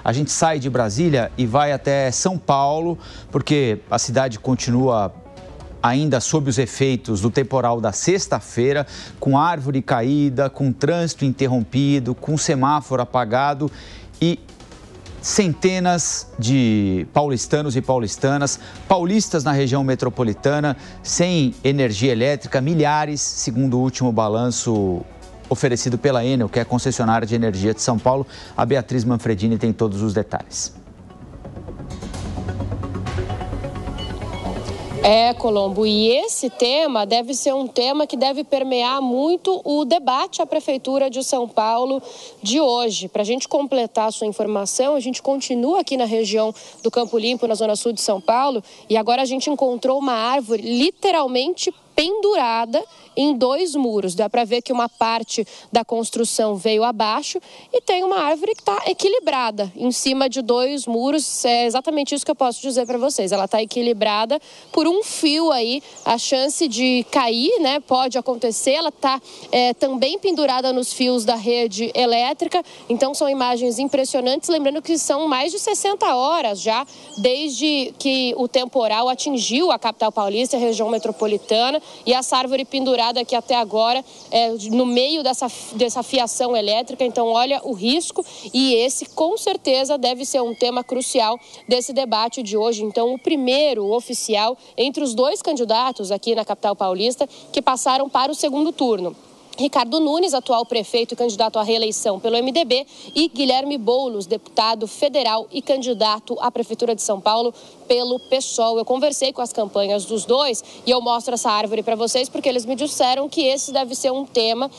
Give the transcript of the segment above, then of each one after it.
A gente sai de Brasília e vai até São Paulo, porque a cidade continua ainda sob os efeitos do temporal da sexta-feira, com árvore caída, com trânsito interrompido, com semáforo apagado e centenas de paulistanos e paulistanas, paulistas na região metropolitana, sem energia elétrica, milhares, segundo o último balanço oferecido pela Enel, que é a concessionária de energia de São Paulo. A Beatriz Manfredini tem todos os detalhes. Colombo, e esse tema deve ser um tema que deve permear muito o debate à Prefeitura de São Paulo de hoje. Para a gente completar a sua informação, a gente continua aqui na região do Campo Limpo, na zona sul de São Paulo, e agora a gente encontrou uma árvore literalmente pendurada em 2 muros. Dá para ver que uma parte da construção veio abaixo e tem uma árvore que está equilibrada em cima de 2 muros. É exatamente isso que eu posso dizer para vocês. Ela está equilibrada por um fio aí. A chance de cair, né, pode acontecer. Ela está também pendurada nos fios da rede elétrica. Então são imagens impressionantes. Lembrando que são mais de 60 horas já desde que o temporal atingiu a capital paulista, a região metropolitana. E essa árvore pendurada aqui até agora no meio dessa fiação elétrica. Então, olha o risco, e esse com certeza deve ser um tema crucial desse debate de hoje. Então, o primeiro oficial entre os 2 candidatos aqui na capital paulista que passaram para o segundo turno. Ricardo Nunes, atual prefeito e candidato à reeleição pelo MDB, e Guilherme Boulos, deputado federal e candidato à Prefeitura de São Paulo pelo PSOL. Eu conversei com as campanhas dos 2 e eu mostro essa árvore para vocês porque eles me disseram que esse deve ser um tema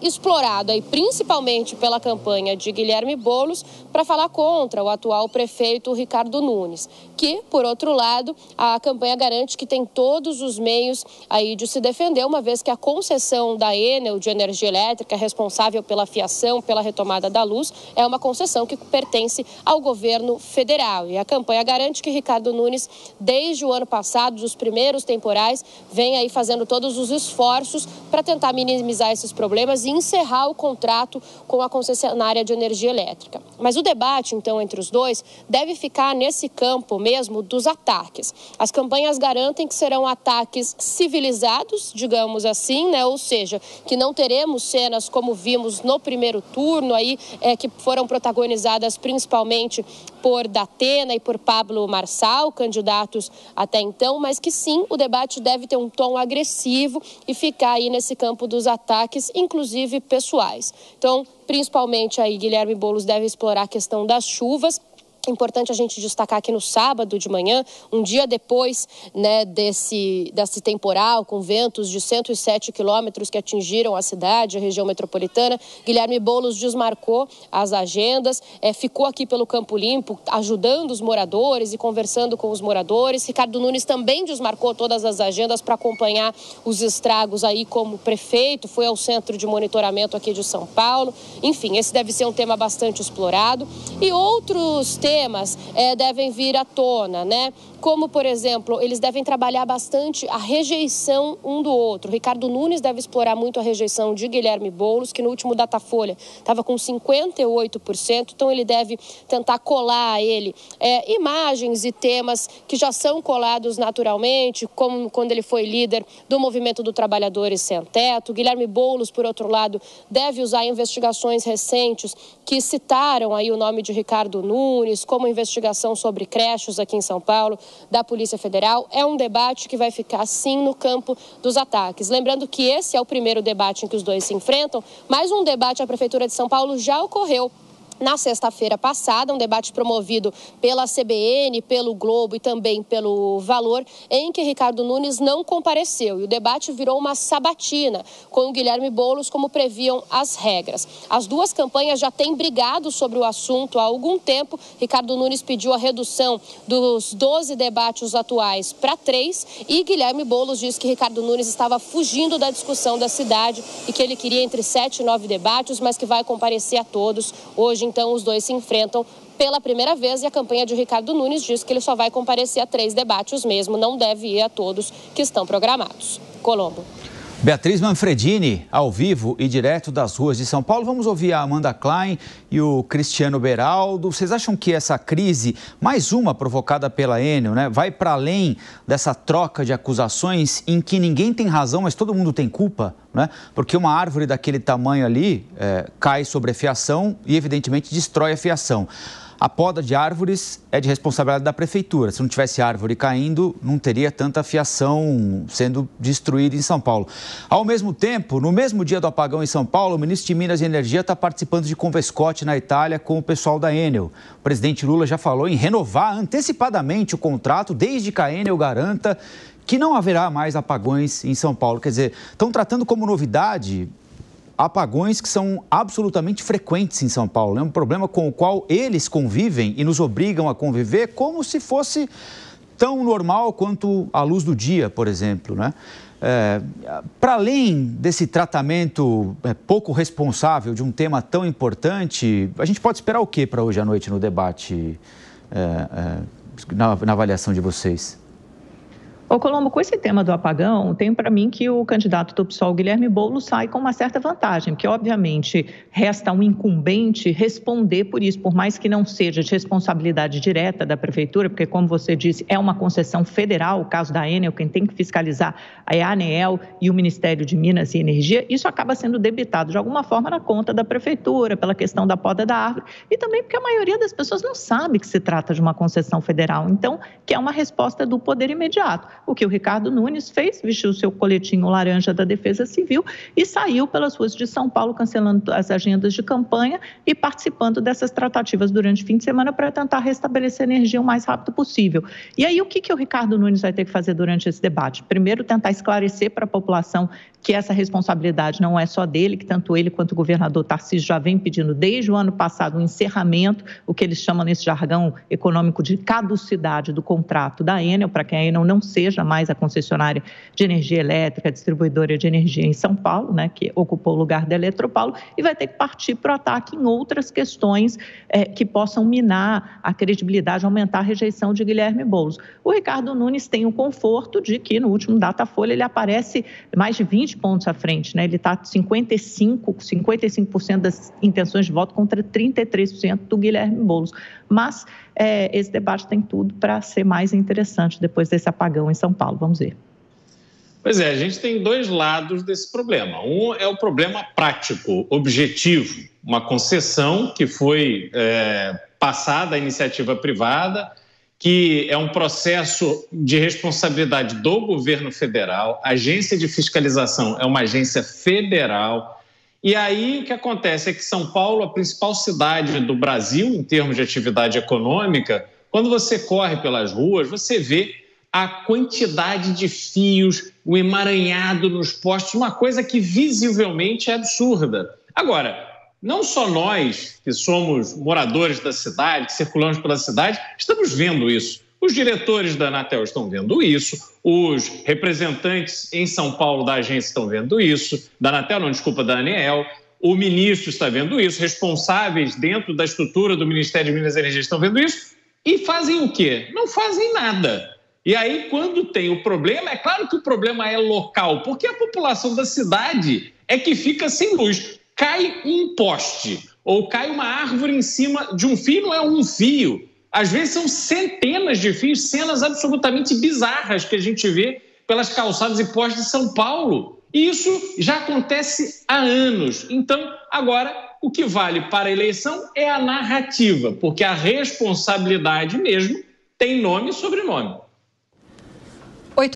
explorado aí, principalmente pela campanha de Guilherme Boulos, para falar contra o atual prefeito Ricardo Nunes, que, por outro lado, a campanha garante que tem todos os meios aí de se defender, uma vez que a concessão da Enel de energia elétrica, responsável pela fiação, pela retomada da luz, é uma concessão que pertence ao governo federal. E a campanha garante que Ricardo Nunes, desde o ano passado, dos primeiros temporais, vem aí fazendo todos os esforços para tentar minimizar esses problemas e encerrar o contrato com a concessionária de energia elétrica. Mas o debate, então, entre os 2 deve ficar nesse campo mesmo dos ataques. As campanhas garantem que serão ataques civilizados, digamos assim, né? Ou seja, que não teremos cenas como vimos no primeiro turno aí, que foram protagonizadas principalmente por Datena e por Pablo Marçal, candidatos até então, mas que sim, o debate deve ter um tom agressivo e ficar aí nesse campo dos ataques, inclusive pessoais. Então, principalmente aí, Guilherme Boulos deve explorar a questão das chuvas. Importante a gente destacar que no sábado de manhã, um dia depois, né, desse temporal, com ventos de 107 quilômetros que atingiram a cidade, a região metropolitana, Guilherme Boulos desmarcou as agendas, ficou aqui pelo Campo Limpo, ajudando os moradores e conversando com os moradores. Ricardo Nunes também desmarcou todas as agendas para acompanhar os estragos aí como prefeito, foi ao centro de monitoramento aqui de São Paulo. Enfim, esse deve ser um tema bastante explorado. E outros temas devem vir à tona, né? Como, por exemplo, eles devem trabalhar bastante a rejeição um do outro. Ricardo Nunes deve explorar muito a rejeição de Guilherme Boulos, que no último Datafolha estava com 58%, então ele deve tentar colar a ele imagens e temas que já são colados naturalmente, como quando ele foi líder do Movimento do Trabalhadores Sem Teto. Guilherme Boulos, por outro lado, deve usar investigações recentes que citaram aí o nome de Ricardo Nunes, como investigação sobre creches aqui em São Paulo, da Polícia Federal. É um debate que vai ficar, sim, no campo dos ataques. Lembrando que esse é o primeiro debate em que os 2 se enfrentam, mas um debate à Prefeitura de São Paulo já ocorreu na sexta-feira passada, um debate promovido pela CBN, pelo Globo e também pelo Valor, em que Ricardo Nunes não compareceu. E o debate virou uma sabatina, com o Guilherme Boulos, como previam as regras. As 2 campanhas já têm brigado sobre o assunto há algum tempo. Ricardo Nunes pediu a redução dos 12 debates atuais para 3 e Guilherme Boulos disse que Ricardo Nunes estava fugindo da discussão da cidade e que ele queria entre 7 e 9 debates, mas que vai comparecer a todos. Hoje, então, os 2 se enfrentam pela primeira vez e a campanha de Ricardo Nunes diz que ele só vai comparecer a 3 debates mesmo, não deve ir a todos que estão programados. Colombo. Beatriz Manfredini, ao vivo e direto das ruas de São Paulo. Vamos ouvir a Amanda Klein e o Cristiano Beraldo. Vocês acham que essa crise, mais uma provocada pela Enel, né, vai para além dessa troca de acusações em que ninguém tem razão, mas todo mundo tem culpa? Né? Porque uma árvore daquele tamanho ali cai sobre a fiação e, evidentemente, destrói a fiação. A poda de árvores é de responsabilidade da prefeitura. Se não tivesse árvore caindo, não teria tanta fiação sendo destruída em São Paulo. Ao mesmo tempo, no mesmo dia do apagão em São Paulo, o ministro de Minas e Energia está participando de Convescote na Itália com o pessoal da Enel. O presidente Lula já falou em renovar antecipadamente o contrato, desde que a Enel garanta que não haverá mais apagões em São Paulo. Quer dizer, estão tratando como novidade apagões que são absolutamente frequentes em São Paulo. É um problema com o qual eles convivem e nos obrigam a conviver como se fosse tão normal quanto a luz do dia, por exemplo, né? Para além desse tratamento pouco responsável de um tema tão importante, a gente pode esperar o quê para hoje à noite no debate, na avaliação de vocês? Ô Colombo, com esse tema do apagão, tem para mim que o candidato do PSOL, Guilherme Boulos, sai com uma certa vantagem, porque obviamente resta um incumbente responder por isso, por mais que não seja de responsabilidade direta da prefeitura, porque como você disse, é uma concessão federal, o caso da Enel, quem tem que fiscalizar é a ANEEL e o Ministério de Minas e Energia, isso acaba sendo debitado de alguma forma na conta da prefeitura, pela questão da poda da árvore, e também porque a maioria das pessoas não sabe que se trata de uma concessão federal, então, que é uma resposta do poder imediato. O que o Ricardo Nunes fez, vestiu o seu coletinho laranja da Defesa Civil e saiu pelas ruas de São Paulo, cancelando as agendas de campanha e participando dessas tratativas durante o fim de semana para tentar restabelecer energia o mais rápido possível. E aí, o que o Ricardo Nunes vai ter que fazer durante esse debate? Primeiro, tentar esclarecer para a população que essa responsabilidade não é só dele, que tanto ele quanto o governador Tarcísio já vem pedindo desde o ano passado um encerramento, o que eles chamam nesse jargão econômico de caducidade do contrato da Enel, para que a Enel não seja mais a concessionária de energia elétrica, distribuidora de energia em São Paulo, né, que ocupou o lugar da Eletropaulo, e vai ter que partir para o ataque em outras questões que possam minar a credibilidade, aumentar a rejeição de Guilherme Boulos. O Ricardo Nunes tem o conforto de que no último Datafolha ele aparece mais de 20 pontos à frente, né? Ele está 55% das intenções de voto contra 33% do Guilherme Boulos. Mas esse debate tem tudo para ser mais interessante depois desse apagão em São Paulo. Vamos ver. Pois é, a gente tem dois lados desse problema. Um é o problema prático, objetivo, uma concessão que foi passada à iniciativa privada, que é um processo de responsabilidade do governo federal, a agência de fiscalização é uma agência federal, e aí o que acontece é que São Paulo, a principal cidade do Brasil em termos de atividade econômica, quando você corre pelas ruas, você vê a quantidade de fios, o emaranhado nos postes, uma coisa que visivelmente é absurda. Agora, não só nós, que somos moradores da cidade, que circulamos pela cidade, estamos vendo isso. Os diretores da Anatel estão vendo isso, os representantes em São Paulo da agência estão vendo isso, da Anatel, não, desculpa, da ANEEL, o ministro está vendo isso, responsáveis dentro da estrutura do Ministério de Minas e Energia estão vendo isso, e fazem o quê? Não fazem nada. E aí, quando tem o problema, é claro que o problema é local, porque a população da cidade é que fica sem luz. Cai um poste ou cai uma árvore em cima de um fio, não é um fio. Às vezes são centenas de fios, cenas absolutamente bizarras que a gente vê pelas calçadas e postes de São Paulo. E isso já acontece há anos. Então, agora, o que vale para a eleição é a narrativa, porque a responsabilidade mesmo tem nome e sobrenome.